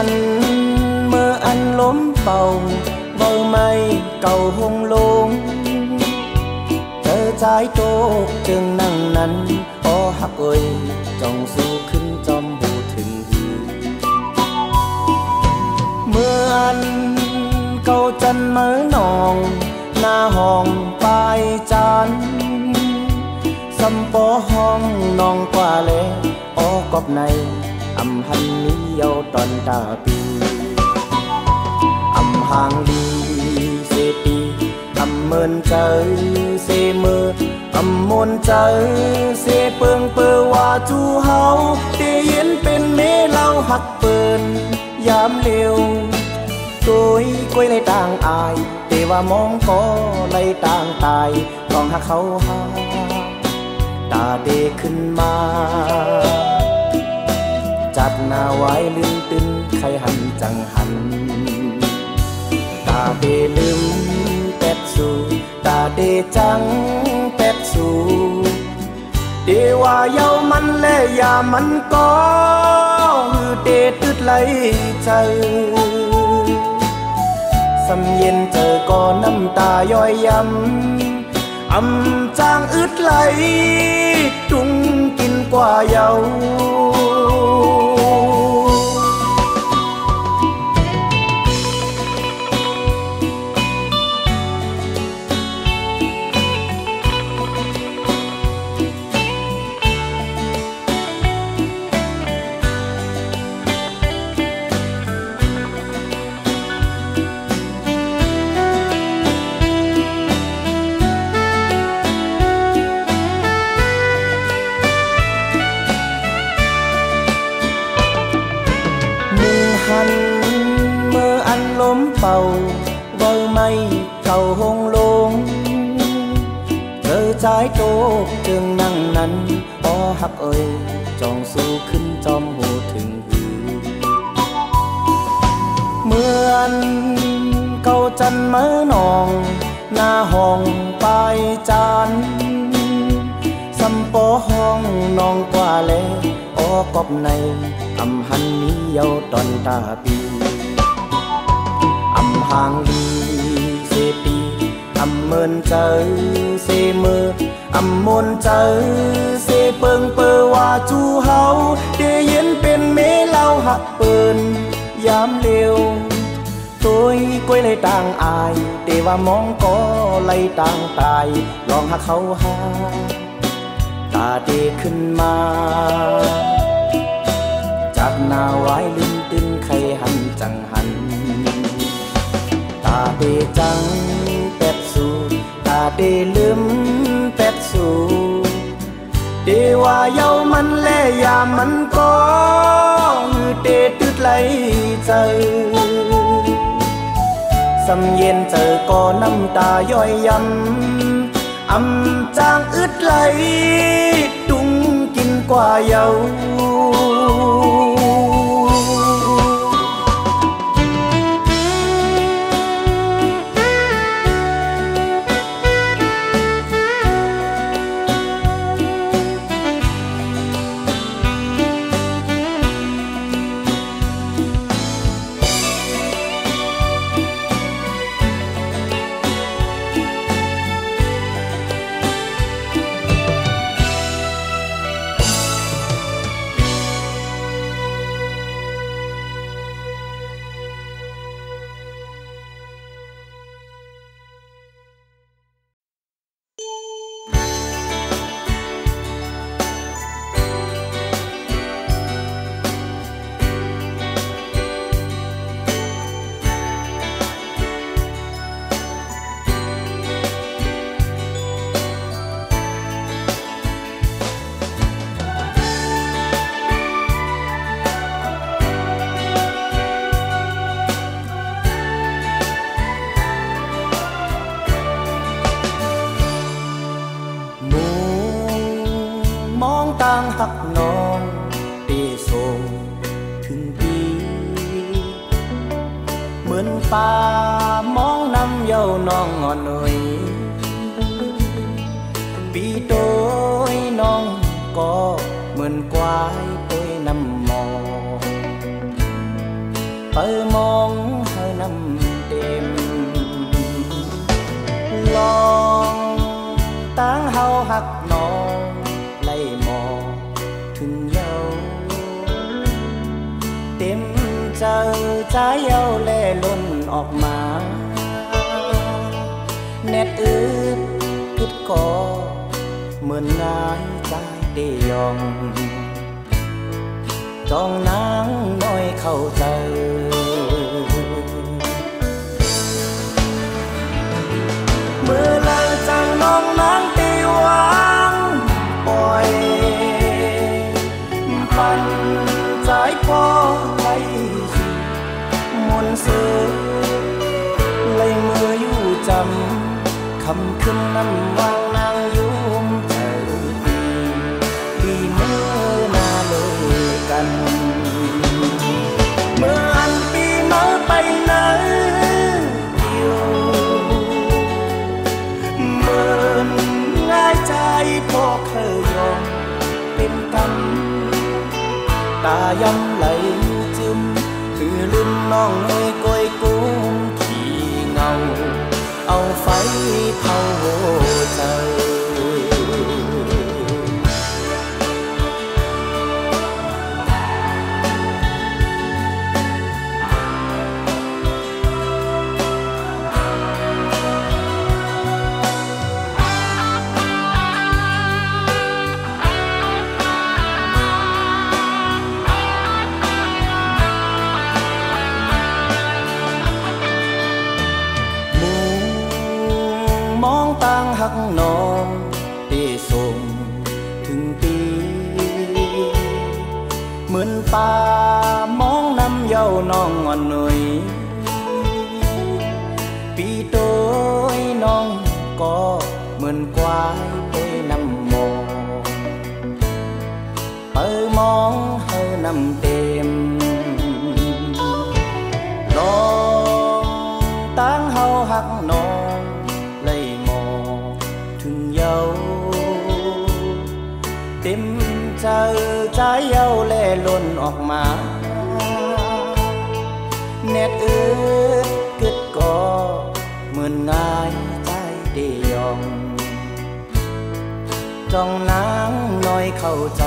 นเมื่ออันล้มเป่าเบาไม่เก่าหงลงเจอใจโตจึงนั่งนั้นอ้อหักเอ่ยจ้องสู้ขึ้นจอมบูถึงเมื่ออันเก่าจันเมื่อนองหน้าห้องปลายจันสัมปอห้องนองกว่าเลอ้อกบในอำหันมีเยาตอนตาปีอำห่างดีเสปีอำเมินเจอเสมืออำมนเจอเสเปิงเปือว่าจูเฮาได้ยินเป็นเมเล่าหักเปินยามเร็วตัวกล้วยเลยต่างอายแต่ว่ามองก็เลยต่างตายลองหาเขาหาตาเดขึ้นมาจัดหน้าไว้ลืมตึนใครหันจังหันตาเดลืมเป็ดสู่ตาเดจังเป็ดสู่เดว่าเย้ามันและยามันก็คือเดตึดไหลใจสำเย็นเจอก็น้ำตาย้อยย้ำอำจางอึดไหลจุงกินกว่าเยาเมื่ออันล้มเป่าเบาไม่เก่าหงลงเจอใจโตจึงนั่งนั้นอ้อหักเอ่ยจ้องสู้ขึ้นจอมหูถึงเมื่ออันเก่าจันเมื่อนองหน้าห้องปลายจานสัมปอห้องนองกว่าแลอ้อกบในอำหันมีเยาตอนตาปีอำห่างดีเสปีอำเมินเจอเสมืออำมนเจอเสเปิงเปือว่าจูเฮาได้ยินเป็นเมเล่าหักเปินยามเร็วตัวกล้วยเลยต่างอายแต่ว่ามองก็เลยต่างตายลองหาเขาหาตาเดขึ้นมาจัดหน้าไว้ลืมตึนใครหันจังหันตาเดจังเป็ดสู่ตาเดลืมเป็ดสู่เดว่าเย้ามันและยามันก็คือเดตึดไหลใจสำเย็นเจอก็น้ำตาย้อยย้ำอำจางอึดไหลดุงกินกว่าเยาต่างหักน้องตีส่งถึงปีเหมือนป่ามองน้ำเย้าน้องงอนหน่อยปีโดยน้องก็เหมือนควายตัวน้ำมอง เปิดมองเฮาน้ำเต็มลองตั้งเฮาหักน้องไล่มองถึงเยาเต็มใจใจเยาแล่ล้นออกมาแนดอึดคิดก่อเหมือนง่ายใจเดยองจองนางน้อยเข้าใจเมื่อหลังจากน้องนางตีวางปล่อยปันใจพอใจมนต์ซื้อเลยมืออยู่จำคำขึ้นน้ำวางนางยุ่มใจดีเมื่อนาเลยกันเมื่ออันปีมาไปไหนอยู่เหมือนง่ายใจพอเคยยอมเป็นกันตาย้ำไหลจึมคือลืมน้องเอ้ยก้อยกุ้งขี้เงาเอาไฟเผาใจหักน้องได้ส่งถึงปีเหมือนป่ามองน้ำเย้าน้องอ่อนหน่อยปีโตยน้องก็เหมือนควายไปน้ำมองเปิดมองเฮาน้ำเต็มลองตั้งเฮาหักน้องเต็มใจใจเย้าแล่ล้นออกมาแนดอึดกึดก่อเหมือนง่ายใจเดยองจ้องนางน้อยเข้าใจ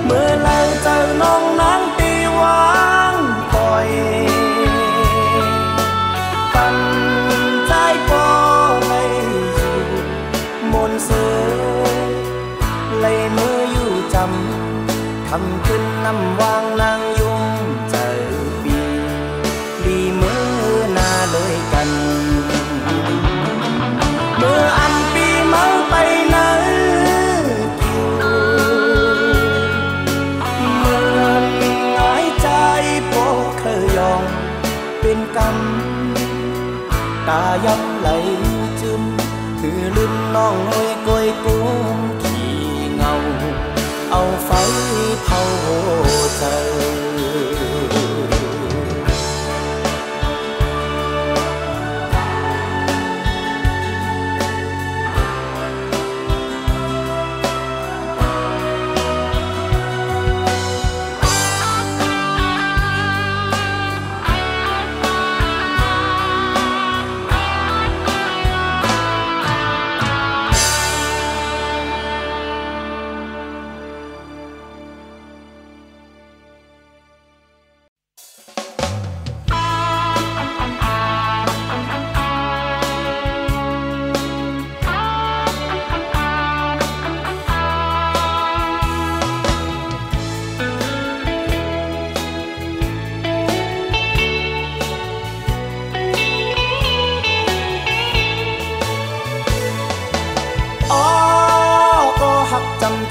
เมื่อไหร่เจอน้องนางตีวางปล่อยปันใจพอเลยมืออยู่จำคำขึ้นน้ำวางนางยุ่งใจปีดีมือนาเลยกันเมื่ออันปีเมาไปไหนอยู่เหมือนหายใจโปเคยยองเป็นกรรมตาย้ำไหลจึมคือลืมน้องห้วยก้อยกุ้งขี้เงาเอาไฟเผาใจ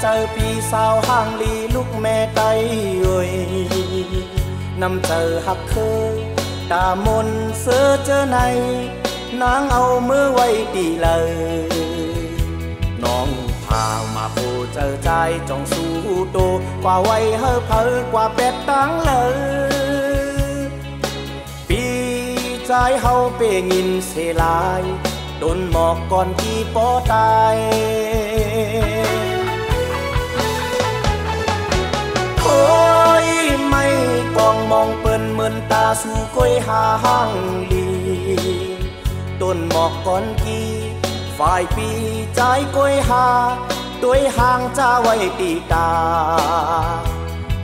เจอพี่สาวห่างลีลูกแม่ไตเอ่ยนำเจอหักเคยตามนเสือเจอในนางเอามือไว้ดีเลยน้องพามาโผเจอใจจองสู้โตกว่าไว้เฮอเพอกว่าเป็ดตั้งเลยปีใจเฮาเปงินเสลายโดนหมอกก่อนที่ปอตาย วยหางลีต้นหมอกก้อนกีฝ่ายปีใจกล้วยหาด้วยหางจะไว้ตีตา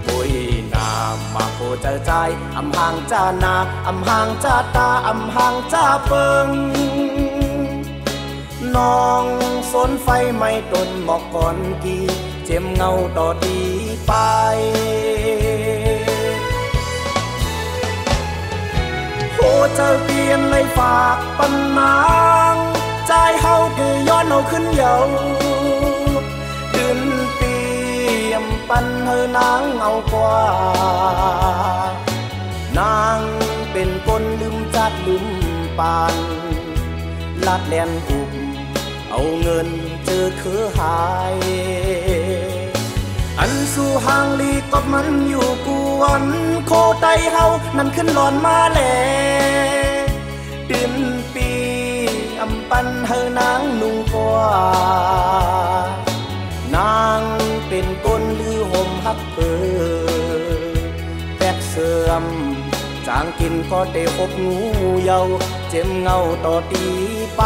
ปุยนามาโคเจอใจอำหางจะนาอำหางจะตาอำหางจะเปิงน้องสนไฟไม่ต้นหมอกก้อนกีเจ็มเงาต่อตีไปโคเจอเปลี่ยนเลยฝากปันนางใจเฮาดื้อย้อนเอาขึ้นเยาดืนเปียมปันเฮอนางเอากว่านางเป็นคนลืมจัดลืมปานลัดแลนอุบเอาเงินเจอคือหายอันสู่ห่างลีกับมันอยู่กวนโคไตเฮานั่นขึ้นหลอนมาแลดืนปีอำปันเฮอนางนุ่งกว่านางเป็นคนลือห่มฮักเพอแตกเสื่อมจางกินก็ได้พบงูเยาเจ็มเงาต่อตีไป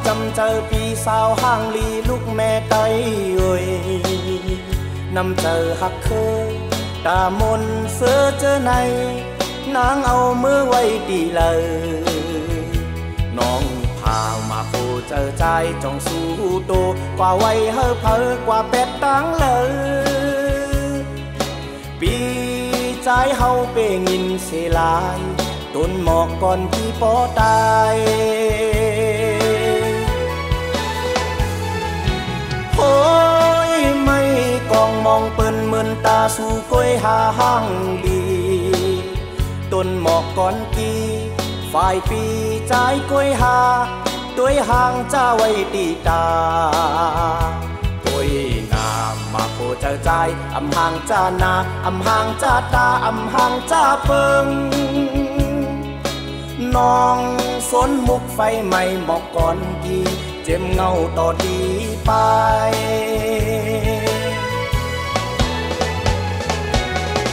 จำเจอพี่สาวห่างลีลูกแม่ไตเอ้ยนำเจอหักเคยตามนเสือเจอในนางเอามือไว้ดีเลยน้องพามาโคเจอใจจงสู้โตกว่าไว้เฮอเพอกว่าเป็ดตั้งเลยปีใจเฮาเป่งินเสลายต้นหมอกก่อนที่ปอตายโอ้ยไม่กองมองเปิ้นเหมือนตาสู่ก้อยหาห้างดีต้นหมอกก้อนกีฝ่ายปีใจก้อยหาด้วยหางจ้าไว้ตีตาก้อยนามาโคเจอใจอำหางจ้านาอำหางจ้าตาอำหางจ้าเปิงน้องสนมุกไฟไหม้หมอกก้อนกีเจ็มเงาต่อดีไป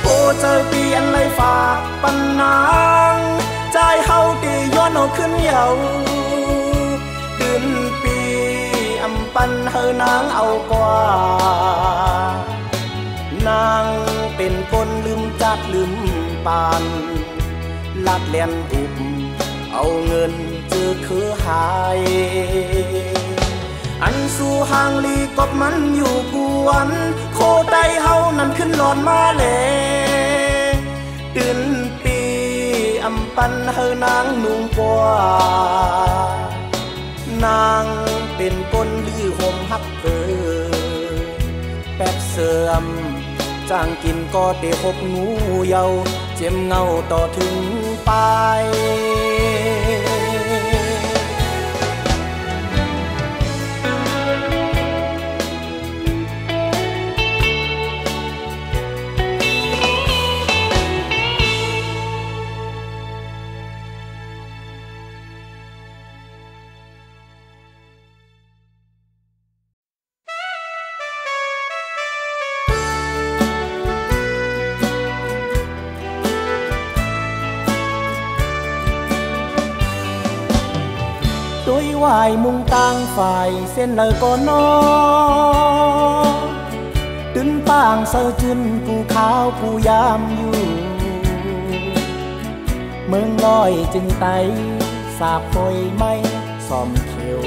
โคเจอเปลี่ยนเลยฝากปันนางใจเฮาตีย้อนเอาขึ้นเยาดืนปีอำปันเฮอนางเอากว่านางเป็นคนลืมจัดลืมปานลัดเลียนอุบเอาเงินเจอคือหายอันสู่ห่างลีกับมันอยู่กวนโคไตเฮานั่นขึ้นหลอนมาแลดืนปีอำปันเฮอนางนุ่งกว่านางเป็นคนลือห่มฮักเพอแป๊บเสื่อมจางกินก็ได้พบงูเยาเจ็มเงาต่อถึงไปด้วยวายมุงต่างฝ่ายเส้นเลยก็นอตึนต่างเสอจุนผู้ขาวผู้ยามอยู่เมืองลอยจึงไตสาบคอยไม่ซ่อมเขียว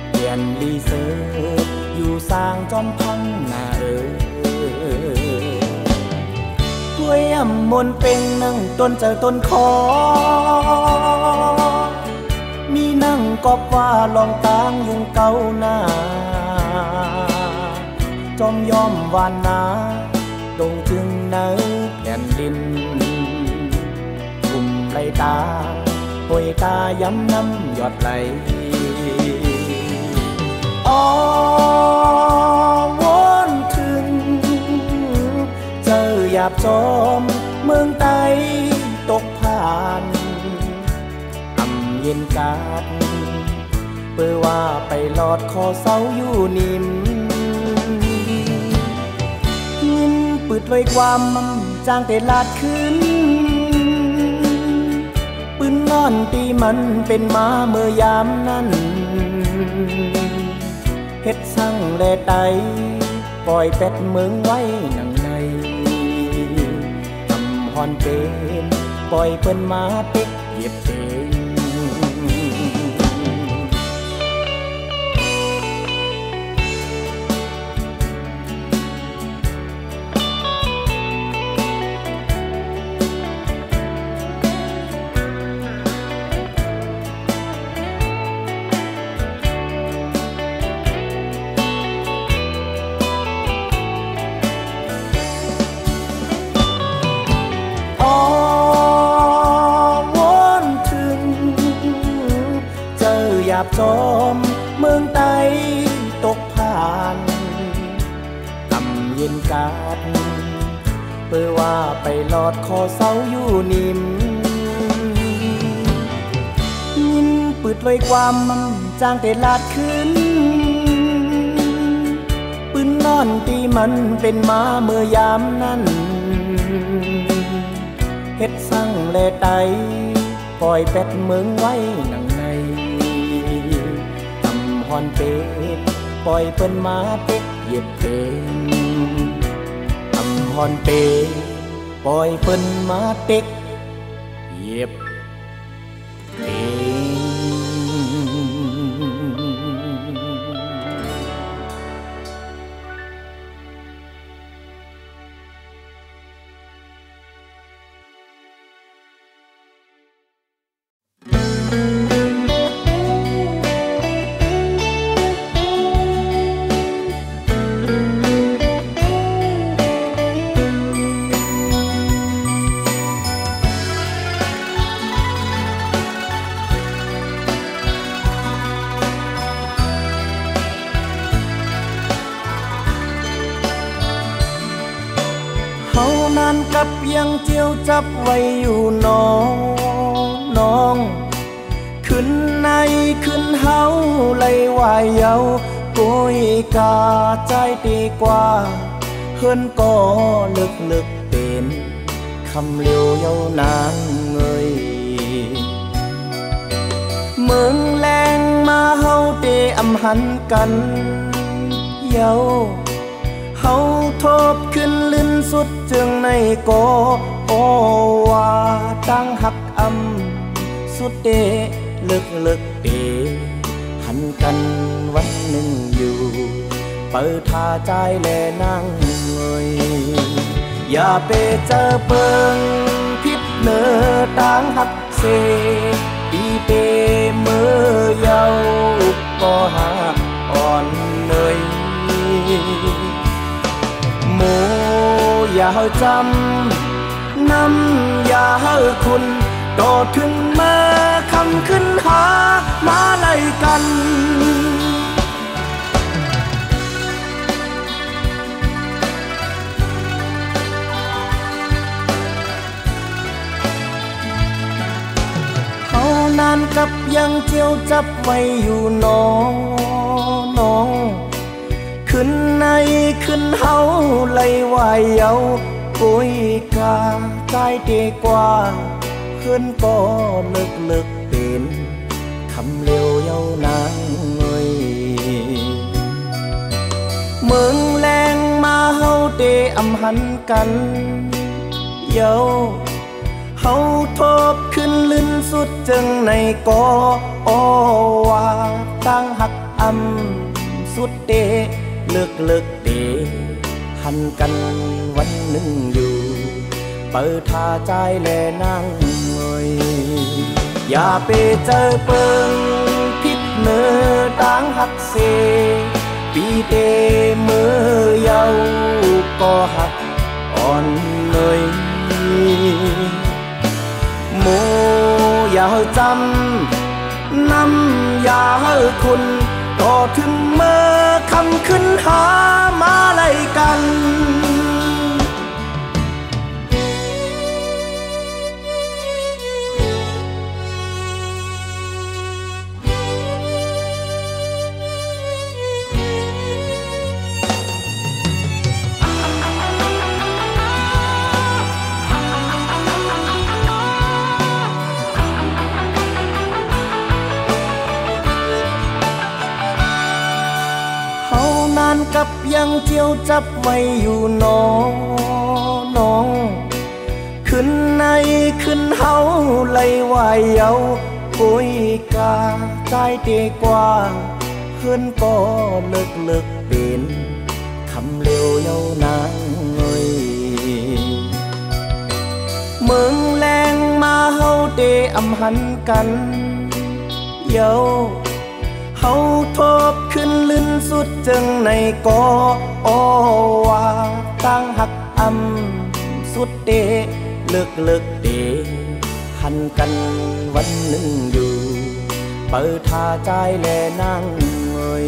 เปลี่ยนลีเซออยู่สร้างจอมพังหน้ากล้วยอ่ำมนเป็นนั่งต้นเจอต้นคอมีนั่งกอบว่าลองตางยุงเก่าหน้าจอมยอมวานนา ตรงจึงเนื้อแผ่นดินกลุ่มไรตาหอยตาย้ำน้ำหยอดไหลอ้อวอนถึงเจอหยาบจอมเมืองไตตกผ่านอำเย็นกาดเปื่อว่าไปหลอดคอเสาอยู่นิ่มยินปืดไว้ความจางแต่ลาดขึ้นปืนงอนตีมันเป็นม้าเมื่อยามนั้นเฮ็ดสั่งแลไตปล่อยเป็ดเมืองไว้หนังในทำฮอนเป็นปล่อยเปิ้นมาติดเหยียบเองจอมเมืองไตตกผ่านตำเย็นกาดเปื่อว่าไปหลอดคอเสาอยู่นิ่มยินปืดไว้ความจางแต่ลาดขึ้นปืนนอนตีมันเป็นม้าเมื่อยามนั้นเฮ็ดสั่งแลไตปล่อยเป็ดเมืองไว้หนังฮอนเป็ดปล่อยเปิ้นมาเป็ดเหยียบเองทำฮอนเป็ดปล่อยเปิ้นมาเป็ดเหยียบเองกับยังเจียวจับไว้อยู่น้องขึ้นในขึ้นเฮาไล่วายเยากุยกาใจดีกว่าเฮิรนก็ลึกเป็นคำเลี้ยวยาวนางเงยเมืองแรงมาเฮาเตอำหันกันเยาเฮาทบขึ้นลื่นสุดจึงในก็โอว่าตั้งหักสุดเดลึกเดหันกันวันหนึ่งอยู่เปิดท่าใจแลนั่งเงยอย่าไปเจอเปิงพิษเนื้อตั้งหักเสปีเปเมื่อเยาก็หาอ่อนเนยโมอย่าจำน้ำอย่าคุณโดดถึงมาคำขึ้นหามาไล่กันเขานานกับยังเจียวจับไว้อยู่น้องขึ้นในขึ้นเฮาไล่วายเยากุยกาใจดีกว่าเฮิรนก็ลึกเป็นคำเลี้ยวยาวนางเงยเมืองแรงมาเฮาเตอำหันกันเยาเฮาทบขึ้นลื่นสุดจึงในก็โอว่าตั้งหักสุดเตลึกเตหันกันวันหนึ่งอยู่เปิดท่าใจแลนั่งเงยอย่าไปเจอเปิงพิษเนื้อตั้งหักเสปีเตเมื่อเยาก็หัก จำนำยาคุณต่อถึงเมื่อคำขึ้นหามาไล่กันกับยังเจียวจับไว้อยู่น้องขึ้นในขึ้นเฮาไล่วายเยาปุยกาใจเตกว่าเฮือนก็เลิกเป็นคำเร็วเยานางเอ้ยเมืองแรงมาเฮาเตอำหันกันเยาเฮาทบขึ้นลื่นสุดจึงในกอว่าตั้งหักสุดเดเลิกเดหันกันวันหนึ่งอยู่เปิดท่าใจแลนั่งเอ้ย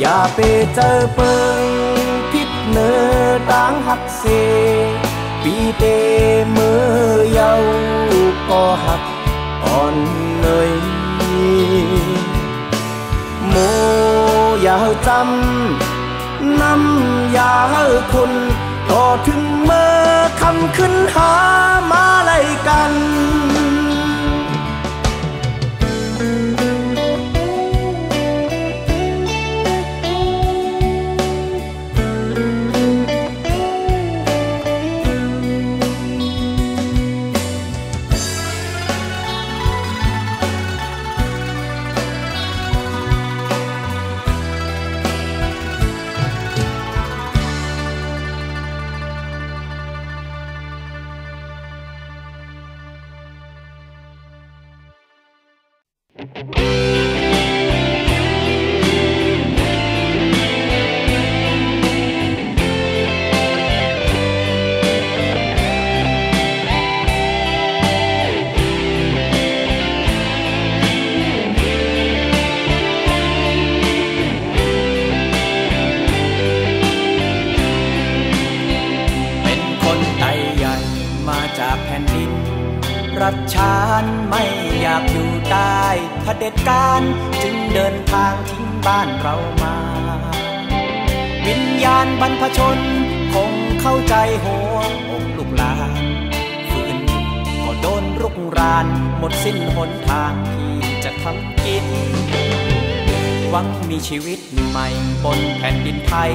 อย่าไปเจอเปิงพิษเนื้อตั้งหักเสปีเตมือเยาก็หักอ่อนเนยโมอย่าจำนำยาคุณต่อถึงเมื่อคำขึ้นหามาไล่กันรัชชานไม่อยากอยู่ใต้เผด็จการจึงเดินทางทิ้งบ้านเรามาวิญญาณบรรพชนคงเข้าใจหัวอกลูกหลานฝืนก็โดนรุกรานหมดสิ้นหนทางที่จะทำกินหวังมีชีวิตใหม่บนแผ่นดินไทย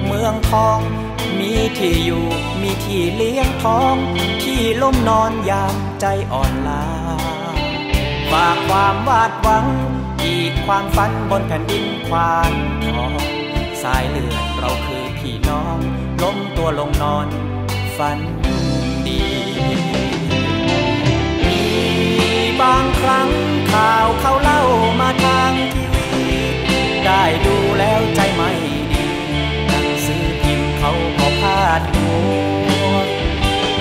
เมืองทองมีที่อยู่มีที่เลี้ยงท้องที่ล้มนอนยามใจอ่อนล้าฝากความวาดหวังอีกความฝันบนแผ่นดินควานทองสายเลือดเราคือพี่น้องล้มตัวลงนอนฝันดีมีบางครั้งข่าวเขาเล่ามาทางทีวีได้ดูแล้วใจไม่ดีหนังสือพิมพ์เขาก็พาดหัว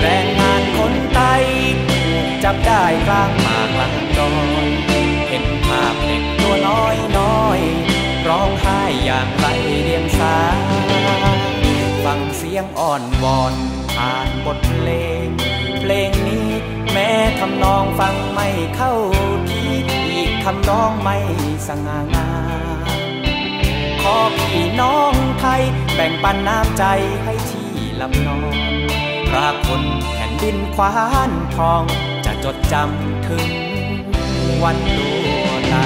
แรงงานคนไทยถูกจับได้กลางป่ากลางดอยเห็นภาพเด็กตัวน้อยร้องไห้อย่างไรเดียงสาฟังเสียงอ่อนวอนผ่านบทเพลงนี้แม้ทำนองฟังไม่เข้าที่อีกทำร้องไม่สง่างามขอพี่น้องไทยแบ่งปันน้ำใจให้ที่ลำนองรักคนแผ่นดินควานทองจะจดจำถึงวันตัวตา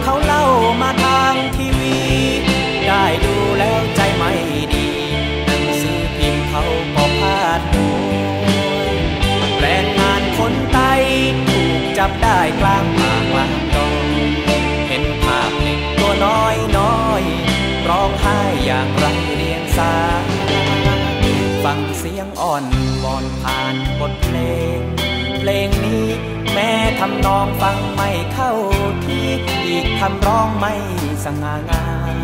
เขาเล่ามาทาง เสียงอ่อนวอนผ่านบทเพลงเพลงนี้แม้ทำนองฟังไม่เข้าที่อีกคำร้องไม่สง่างาม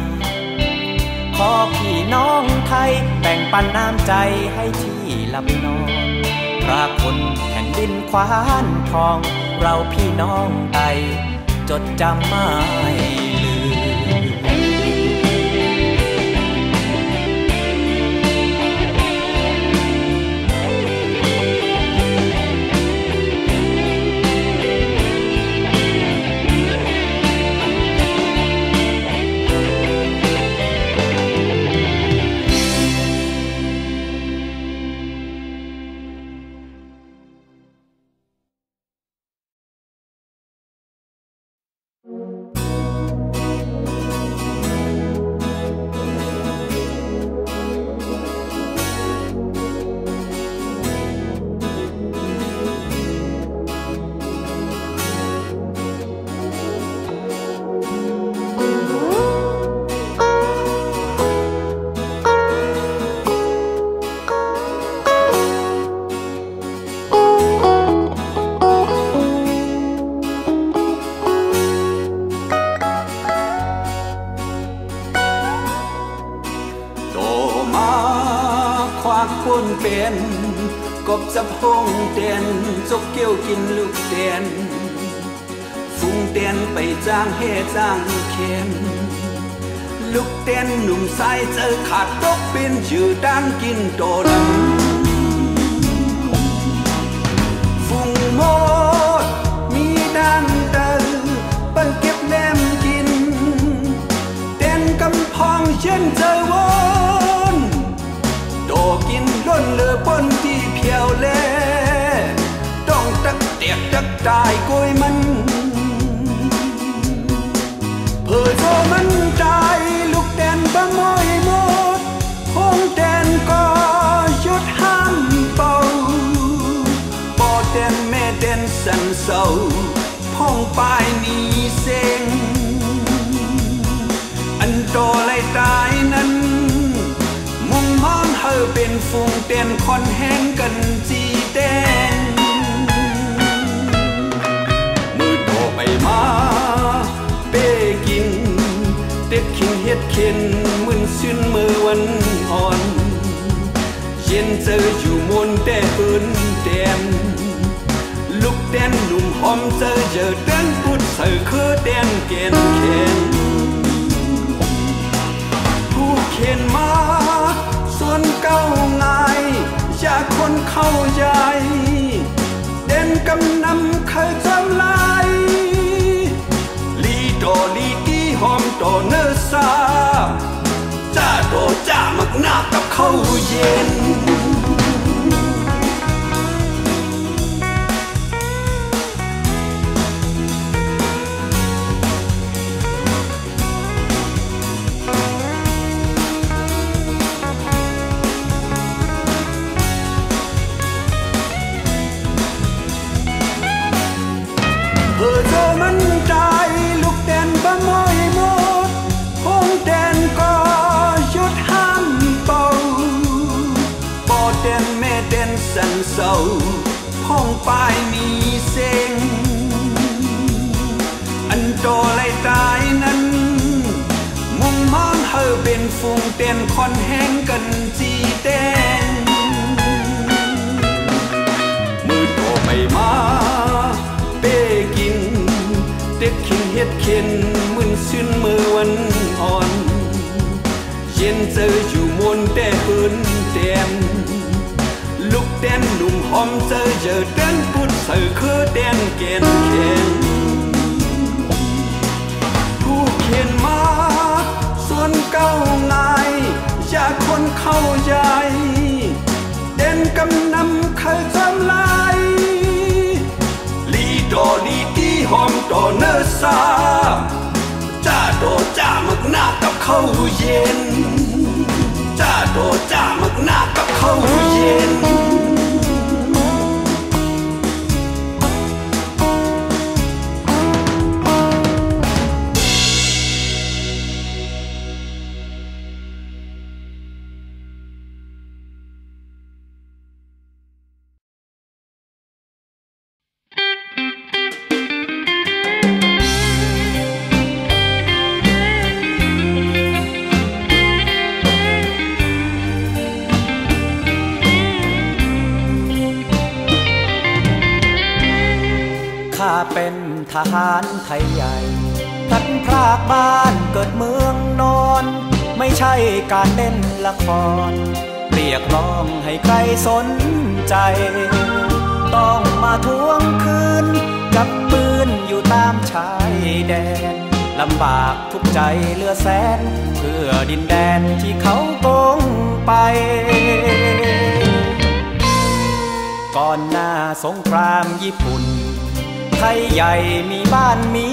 ขอพี่น้องไทยแบ่งปันน้ำใจให้ที่หลับนอนพระคนแผ่นดินคว้านทองเราพี่น้องไทยจดจำไม่ลืมเป็นกบจับห้องเตียนจกเกี้ยวกินลูกเตียนฟุ้งเตียนไปจ้างเฮจ้างเข็นลูกเตียนหนุ่มใสเจอขาดตกเป็นชื่อด้านกินโตดฟุ้งโมดมีด้านเดินเปิ้นเก็บแนมกินเตียนกำพองเช่นเจอวนโตกินล้นเลือบนที่เพียวเล่ต้องตักเตียกตักตายกอยมันเพื่อโตมันใจลูกแดนบะมอยหมดห้องแดนก็ยุดห้ามเป่าบ่อแดนแม่แดนสันเศร้าพ้องปลายนี้เซ็งอันโตเลยตายนั้นมุงมองเฮอเป็นฟุ้งเต้นคอนแห้งกันจีเต้นมือโตไปมาเป้กินเต็ดขิงเฮ็ดเข็นมึนซึ้นมือวันอ่อนเย็นเจออยู่มนแต่อื่นแดนลูกแดนหนุ่มหอมเจอเต้นพุดเสือคือแดนเกณฑ์เข็นผู้เข็นมาส่วนเก้าไงอยากคนเข้าใจเด่นกำนำเคยจำลายลีโดลีกี้หอมโตเนื้อซาจ้าโดจ้ามักหน้ากับเข้าเย็นเพื่อเธอมันใจลูกแดนบะมอยหมดห้องแดนก็ยุดห้ามเป่าบ่อแดนแม่แดนสันเศร้าห้องปลายมีเซ็งอันโตเลยตายนั้นมุงมองเฮอเป็นฟุ้งเต้นคอนแห้งกันจีเต้นมือโตไปมาเป้กินเต็ดขิงเฮ็ดเข็นมึนซึ้นมือวันอ่อนเย็นเจออยู่มนแต่อื่นแดนลูกแดนหนุ่มหอมเจอเต้นพุดเสือคือแดนเกณฑ์เข็นผู้เข็นมาส่วนเก้าไงอยากคนเข้าใจเด่นกำนำเคยจำลายโดลีกี้หอมโตเนื้อซาจ้าโดจ้ามักหน้ากับเข้าเย็นจ้าโดจ้ามักหน้ากับเข้าเย็น เป็นทหารไทยใหญ่พลัดพรากบ้านเกิดเมืองนอนไม่ใช่การเล่นละครเรียกร้องให้ใครสนใจต้องมาทวงคืนกับปืนอยู่ตามชายแดนลำบากทุกใจเหลือแสนเพื่อดินแดนที่เขาโกงไปก่อนหน้าสงครามญี่ปุ่นไทยใหญ่มีบ้านมี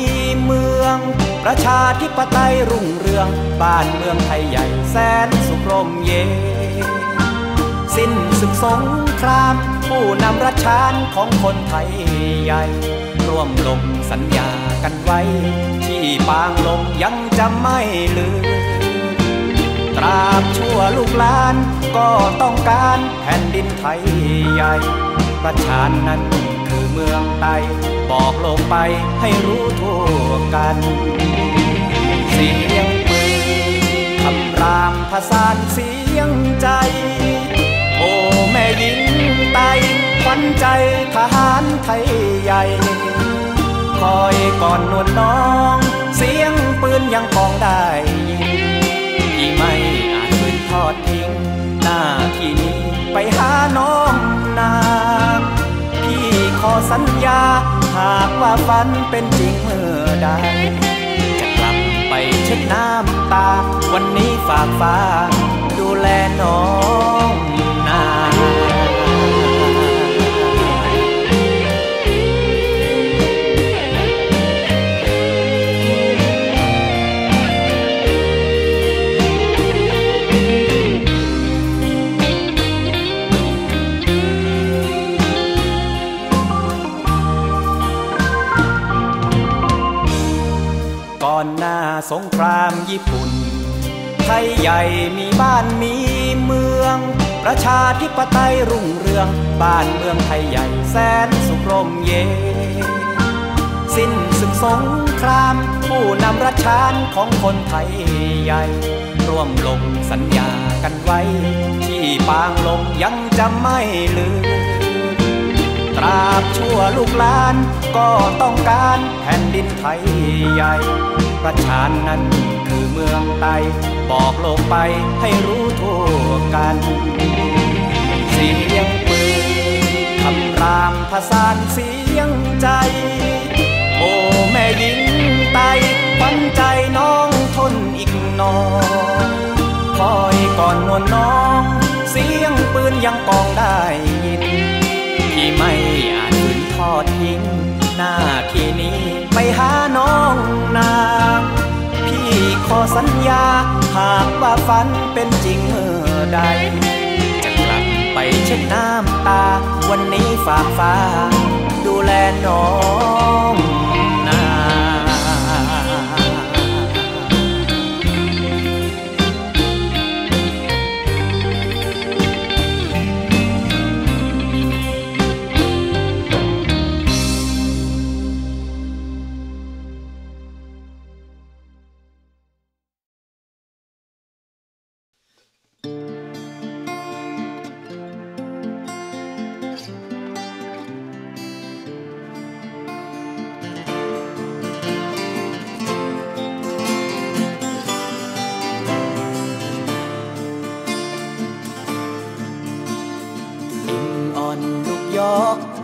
เมืองประชาธิปไตยรุ่งเรืองบ้านเมืองไทยใหญ่แสนสุขร่มเย็นสิ้นศึกสงครามผู้นำรัชชานของคนไทยใหญ่ร่วมลงสัญญากันไว้ที่ปางลมยังจะไม่ลืมตราบชั่วลูกหลานก็ต้องการแผ่นดินไทยใหญ่ประชานั้นคือเมืองไทยบอกโลกไปให้รู้ทั่วกันเสียงปืนคำรามผสานเสียงใจโอ้แม่หญิงไทยขวัญใจทหารไทยใหญ่คอยก่อนนวลน้องเสียงปืนยังกองได้ยินที่ไม่อาจฝืนทอดทิ้งหน้าที่นี้ไปหาน้องนางพี่ขอสัญญาหากว่าฝันเป็นจริงเมื่อใดจะกลับไปเช็ดน้ำตาวันนี้ฝากฟ้าดูแลน้องนางก่อนหน้าสงครามญี่ปุ่นไทยใหญ่มีบ้านมีเมืองประชาธิปไตยรุ่งเรืองบ้านเมืองไทยใหญ่แสนสุขร่มเย็นสิ้นศึกสงครามผู้นำรัชชานของคนไทยใหญ่ร่วมลงสัญญากันไว้ที่ปางลมยังจะไม่ลืมตราบชั่วลูกหลานก็ต้องการแผ่นดินไทยใหญ่ประชานั้นคือเมืองไทยบอกโลกไปให้รู้ทั่วกันเสียงปืนคำรามผสานเสียงใจโอ้แม่หญิงไทยขวัญใจน้องทนอีกหน่อยคอยก่อนนวลน้องเสียงปืนยังกองได้ยินที่ไม่อาจฝืนทอดทิ้งหน้าที่นี้ไปหาน้องนางพี่ขอสัญญาหากว่าฝันเป็นจริงเมื่อใดจะกลับไปเช็ดน้ำตาวันนี้ฝากฟ้าดูแลน้องนาง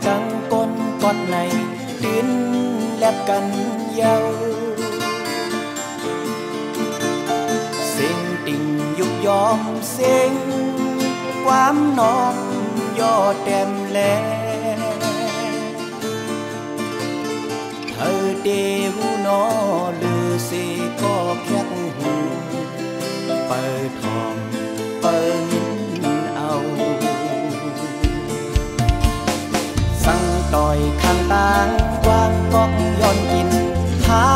จังก้นกอดในดินแลบกันเยาเสียงติ่งยุบยอมเสียงความน้องย่อแต้มแลเธอเดหูนอลือสีก็แค่หูเปิดทองเปิดเอาสั่งต่อยข้างต่างวางกอกย้อนกินหา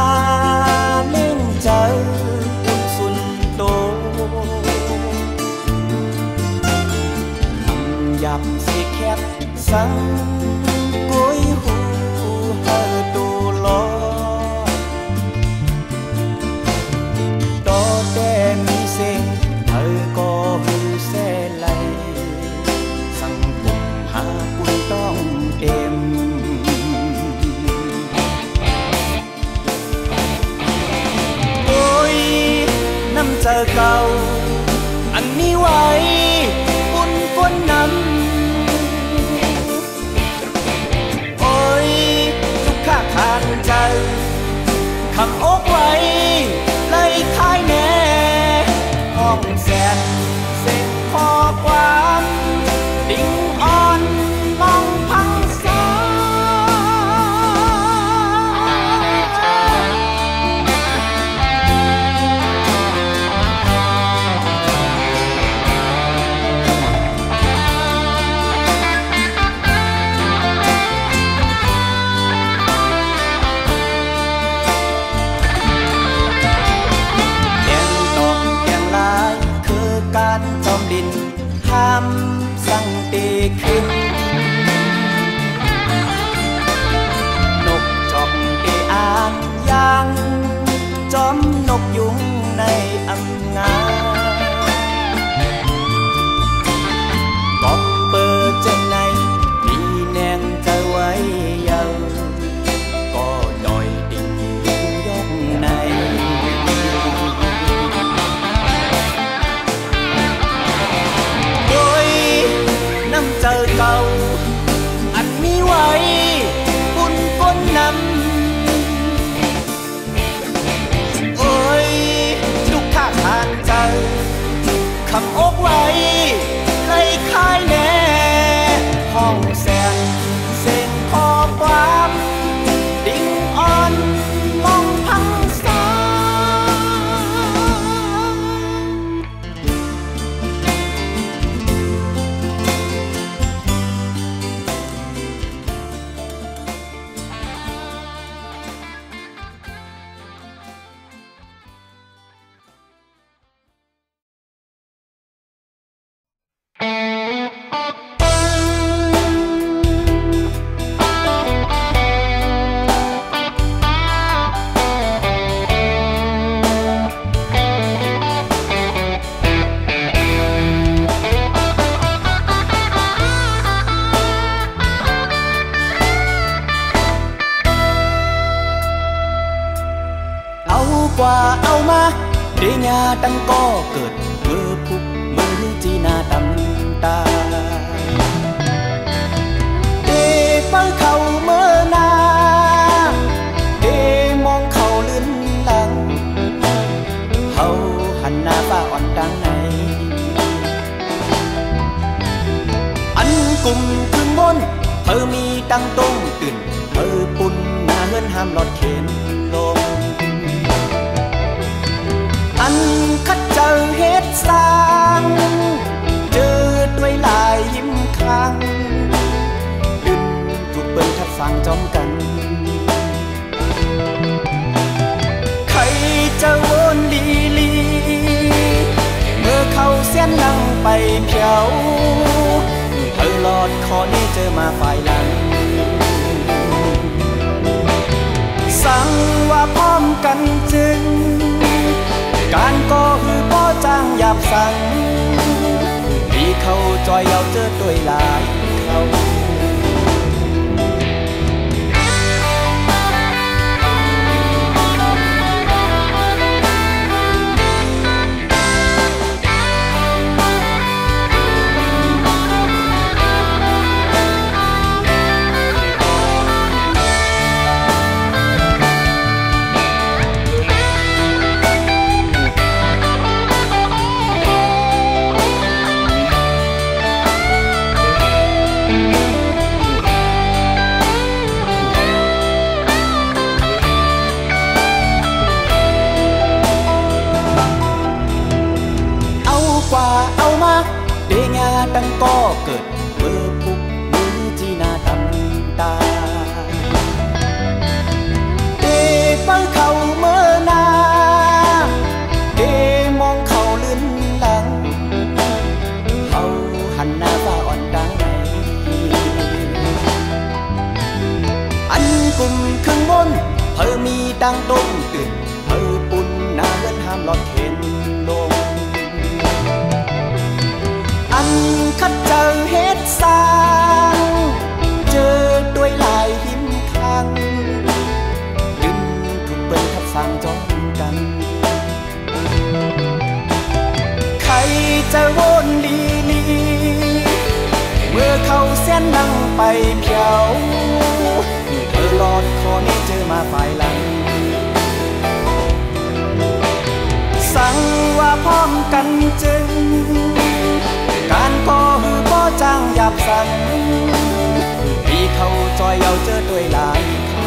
เล่นเจออุ่นสุนโตทำยับสีแคบสั่งกุ้ยหูเฮอตูลอโตแต่มีเสียงเธอก็หูเสไลสั่งปุ่มหาปุ้ยต้องเต็ม ำสั่งเตขึ้นนกจอกเตอ่างยางจอมนกยุงในอำงากอบเปิดเจนในมีแนงจะไว้เยาก็ดอยดิ่งยกในโดยน้ำเจอเก่าอันมีไว้บุญก้นนำโอ้ยลูกข้าทานเจอคำอกไว้เลยคายแน่ห้องแสนเส้นขอความดิ่งอ่อนมองพังสากว่าเอามาเดียตั้งก็เกิดมือพุกมือจีนาดำตาเดเปิ้ลเขาเมื่อนาเดมองเขาลื่นหลังเฮาหันหน้าฟ้าอ่อนดังในอันกลุ่มถึงมนเธอมีตั้งต้งตื่นเธอปุ่นหน้าเฮือนห้ามหลอดเข็นลงอันคัดเจอเฮ็ดสร้างเจอด้วยลายยิ้มค้างดึงถูกเปิ้นทัดฟังจอมกันใครจะวนลีลีเมื่อเขาเส้นนั่งไปเพียวเธอหลอดคอนี้เจอมาฝ่ายหลังสั่งว่าพร้อมกันจึงการก็คือพ่อจ้างหยาบสั่งที่เขาจอยเอาเจอด้วยลายเขาตั้งก็เกิดเมื่อพุกมือจีนาดำตาเดเปิ้ลเขาเมื่อนาเดมองเขาลื่นหลังเขาหันหน้าฟ้าอ่อนดังในอันกลุ่มครึ่งบนเธอมีตั้งต้งตื่นเธอปุ่นหน้าเฮือนห้ามหลอดเข็นลงอันคัดเจอเฮ็ดสร้างเจอด้วยลายหิมค้างดึงถูกเปิ้นทัดฟังจอมกันใครจะวนลีลีเมื่อเขาเส้นนั่งไปเพียวเธอหลอดคอนี้เจอมาฝ่ายหลังสั่งว่าพร้อมกันจึงการก็หือพ่อจ้างหยาบสั่งที่เขาจอยเอาเจอด้วยลายเขา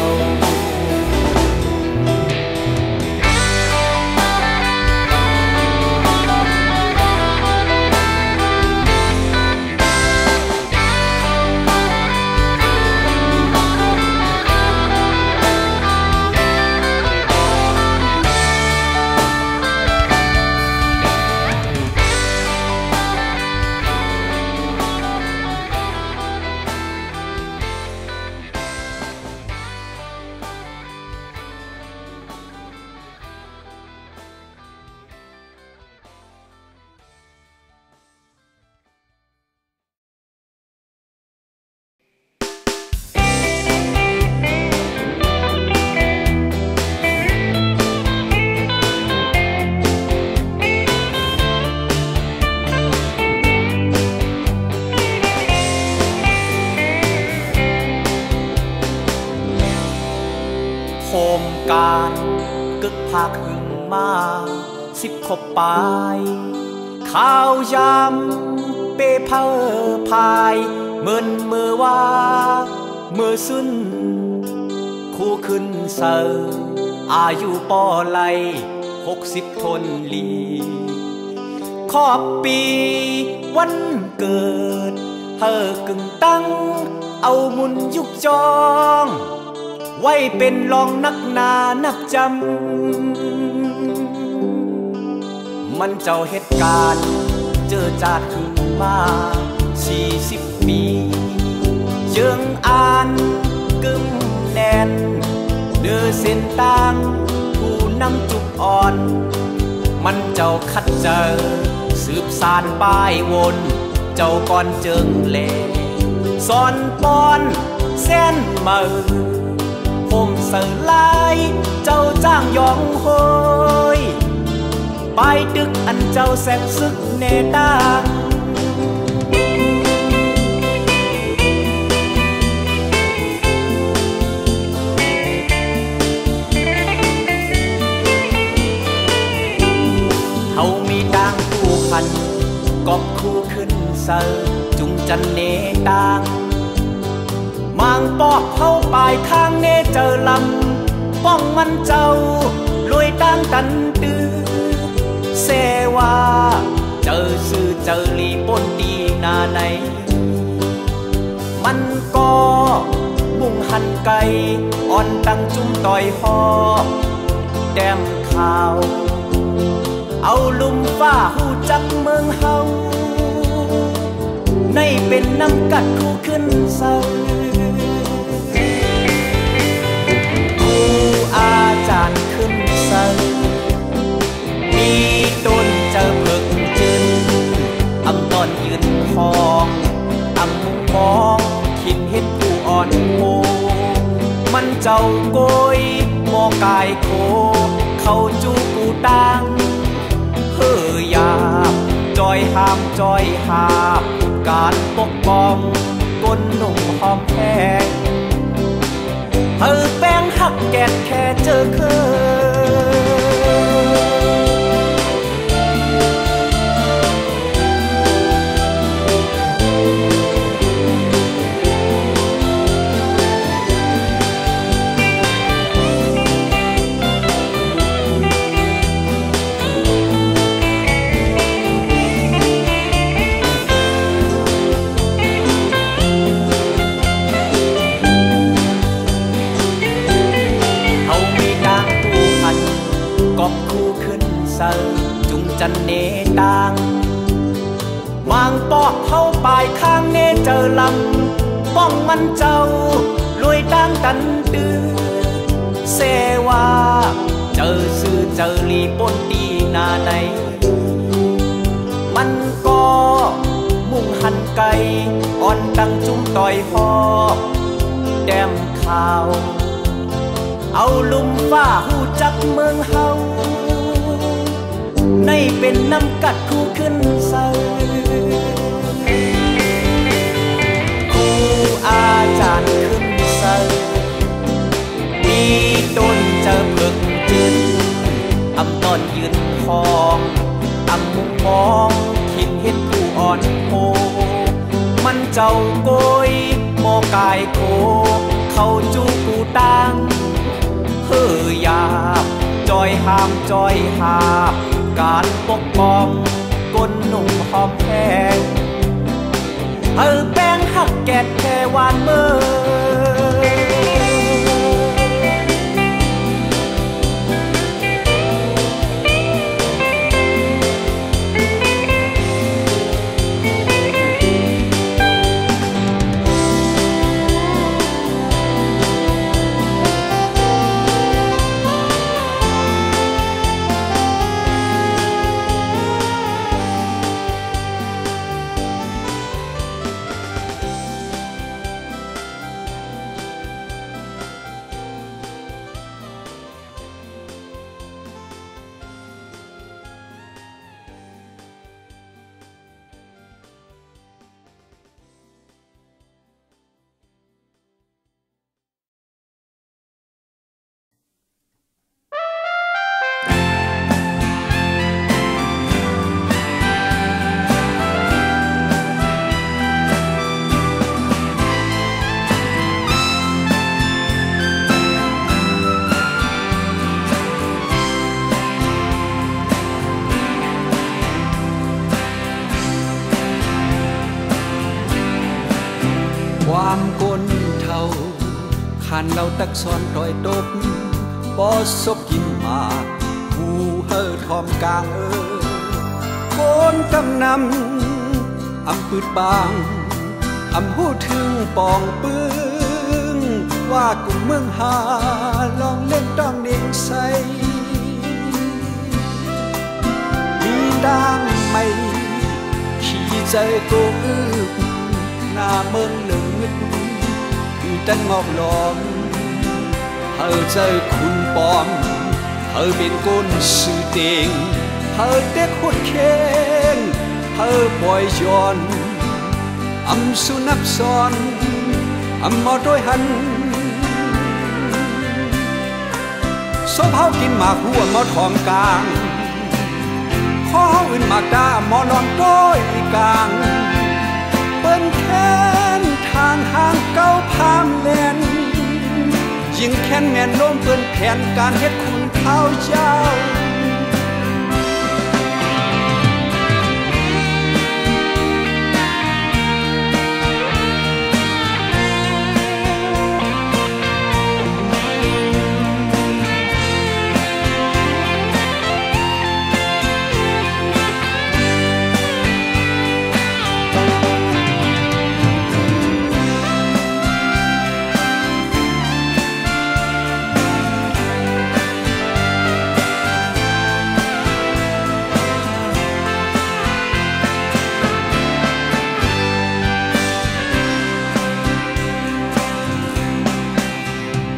มา10 ขบปลายข้าวยำเปเพอพายเมินมือว่ามือสุนคู่ขึ้นเสออายุปอไล60 ทนลีขอบปีวันเกิดเฮอกึ่งตั้งเอามุนยุกจองไว้เป็นรองนักนานักจำมันเจ้าเหตุการณ์เจอจาดขึ้นมา40 ปีเยิงอ่านกึ่มแน่นเดือเส้นต่างผู้นำจุกอ่อนมันเจ้าคัดเจอสืบสานป้ายวนเจ้าก่อนเจิงเลสอนปอนเส้นมือผมเสือลายเจ้าจ้างยองโหยไปดึกอันเจ้าแสกซึกเนตาเฮามีดังผู้พันกอบคู่ขึ้นเสือจุงจันเนตางมางปอกเข้าปลายทางเนเจอลำป้องมันเจ้าลุยตั้งตันตื้อเสว่าเจอซื่อเจอลีปนดีนาในมันก็มุ่งหันไกอ่อนตั้งจุ่มต่อยหอแดมข่าวเอาลุมฟ้าหูจักเมืองเฮาในเป็นน้ำกัดคู่ขึ้นเสอครูอาจารย์ขึ้นเสอมีต้นเจอเพิกจืนอำตอนยืนคองอำมุงมองคิดเห็นผู้อ่อนโมมันเจ้าโกยมอกายโคเขาจูกูตังเฮือยาบจอยห้ามจอยหาบการปกป้องก้นหนุ่มหอมแพงเธอแป้งหักแกดแค่เจอเคจุงจันเนตังมางปอกเข้าปลายข้างเนเจอลำป้องมันเจ้าลุยตั้งตันตื้อเสว่าเจอซื่อเจอลีปนดีนาในมันก็มุ่งหันไกอ่อนตั้งจุ่มต่อยหอแดมข่าวเอาลุมฟ้าหูจักเมืองเฮาในเป็นน้ำกัดคู่ขึ้นเสอครูอาจารย์ขึ้นเสอมีต้นเจอเพิกจืนอำตอนยืนคองอำมุงมองคิดเห็นผู้อ่อนโหมันเจ้าโกยมอกายโคเขาจูกูตังเฮือยาบจอยห้ามจอยหาบการปกป้องก้นหนุ่มหอมแพงเธอแป้งหักแกดแค่วานเมื่อ ความก้นเท่าขันเราตักซ้อนต่อยตบปอศพกินหมากหูเฮอทอมกลางโกนกำนำอำปืดบางอำหูถึงปองปึ้งว่ากุเมืองหาลองเล่นต้องเน่งใสมีดังไม่ขี่ใจโกอึกหน้าเมืองเหลืองคือตันงอกหลอมเฮอใจคุณปอมเฮอเป็นก้นสื่อเต็งเฮอเด็กหุ่นเข่งเฮอปล่อยย้อนอำสุนับซ้อนอำมอดโดยหันโซเผากินหมากหัวมอทองกลางข้ออื่นหมากดามอลอนโดยกลางเปิ้นแค้นทางห่างเก้าพามแลนยิงแค้นแม่นล้มเปิ้นแผนการเฮ็ดคุณข้าวเจ้า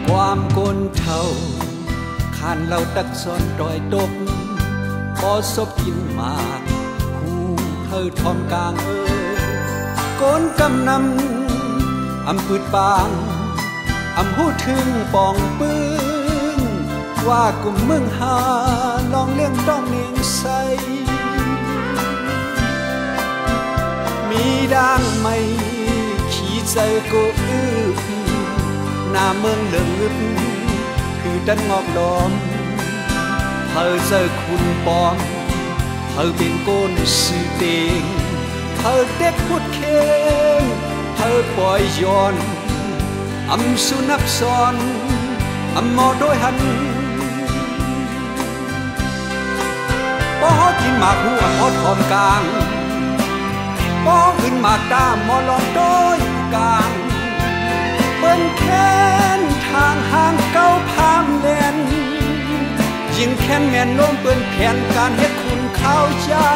ความก้นเท่าขันเราตักซ้อนดอยตกพอศพกินหมากหูเฮอทอมกลางก้นกำนำอำปืดบางอำหูถึงปองปึ้งว่ากุมเมืองหาลองเลี้ยงต้องเน่งใสมีดังไม่ขี่ใจโกอึกหน้าเมืองเหลืองอึดคือดันงอกดอมเฮอเจอคุณปอมเฮอเป็นก้นสื่อเต็งเฮอเด็กพุดเข่งเฮอปล่อยย้อนอำสุนับซ้อนอำมอโดยหันป้อกินหมากหัวมอทอมกลางป้อขึ้นหมากดามอลอนโดยกลางเปิ้นแค้นทางห่างเก้าพามแลนยิงแค้นแม่นล้มเปิ้นแผนการเฮ็ดคุณข้าวเจ้า